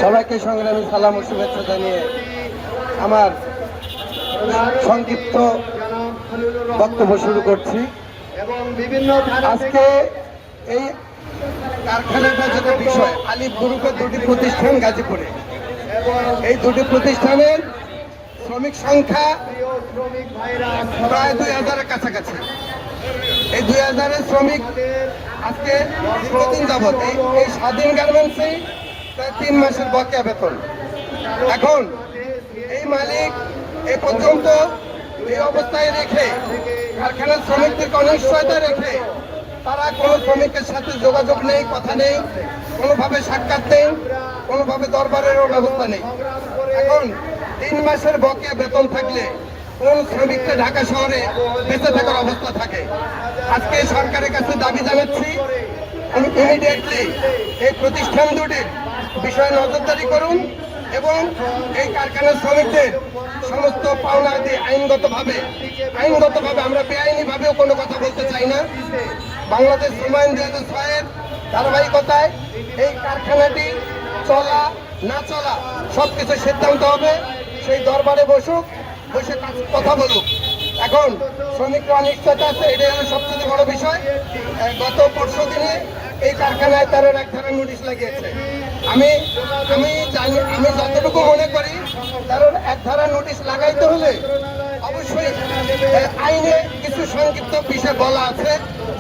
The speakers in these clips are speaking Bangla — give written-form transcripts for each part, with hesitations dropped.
সবাইকে সংগ্রামী সালাম ও শুভেচ্ছা জানিয়ে আমার সংক্ষিপ্ত বক্তব্য শুরু করছি। আজকে এই কারখানাটা যেটা বিষয়, আলিফ গ্রুপের দুটি প্রতিষ্ঠান গাজীপুরে, এই দুটি প্রতিষ্ঠানের শ্রমিক সংখ্যা প্রায় 2000-এর কাছাকাছি। এই 2000-এর শ্রমিক আজকে দীর্ঘদিন যাবৎ এই স্বাধীন গার্মেন্টসেই প্রায় 3 মাসের বকেয়া বেতন। এখন এই মালিক এ পর্যন্ত এই অবস্থায় রেখে কারখানার শ্রমিকদেরকে অনিশ্চয়তা রেখে তারা কোনো শ্রমিকের সাথে যোগাযোগ নেই, কথা নেই, কোনোভাবে সাক্ষাৎ নেই, কোনোভাবে দরবারেরও ব্যবস্থা নেই। এখন 3 মাসের বকেয়া বেতন থাকলে কোন শ্রমিককে ঢাকা শহরে বেঁচে থাকার অবস্থা থাকে? আজকে সরকারের কাছে দাবি জানাচ্ছি, ইমিডিয়েটলি এই প্রতিষ্ঠান দুটির বিষয়ে নজরদারি করুন এবং এই কারখানার শ্রমিকদের সমস্ত পাওনা দিয়ে আইনগতভাবে আমরা বেআইনিভাবেও কোনো কথা বলতে চাই না। বাংলাদেশ শ্রম আইন 2006-এর ধারাবাহিকতায় এই কারখানাটি চলা না চলা সবকিছু সিদ্ধান্ত হবে, সেই দরবারে বসে কথা বলুক। এখন শ্রমিকরা অনিশ্চয়তা আছে, এটাই হলো সবচেয়ে বড় বিষয়। গত পরশু দিনে এই কারখানায় তারা এক ধারা নোটিশ লাগিয়েছে। আমি যতটুকু মনে করি, কারণ এক ধারা নোটিশ লাগাইতে হলে অবশ্যই আইনে কিছু সংক্ষিপ্ত বিষয় বলা আছে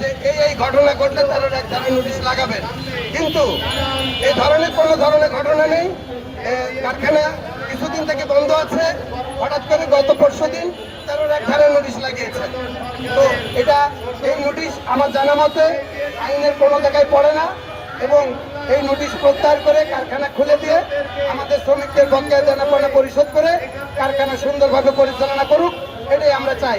যে এই ঘটনা ঘটলে তারা এক ধারা নোটিশ লাগাবেন, কিন্তু এই ধরনের কোনো ধরনের ঘটনা নেই। কারখানা কিছুদিন থেকে বন্ধ আছে, হঠাৎ করে গত পরশু দিন তারা এক ধারা নোটিশ লাগিয়েছে। তো এই নোটিশ আমার জানা মতে আইনের কোনো জায়গায় পড়ে না এবং এই নোটিশ প্রত্যাহার করে কারখানা খুলে দিয়ে আমাদের শ্রমিকদের বকেয়া দেনা পাওনা পরিশোধ করে কারখানা সুন্দরভাবে পরিচালনা করুক, এটাই আমরা চাই।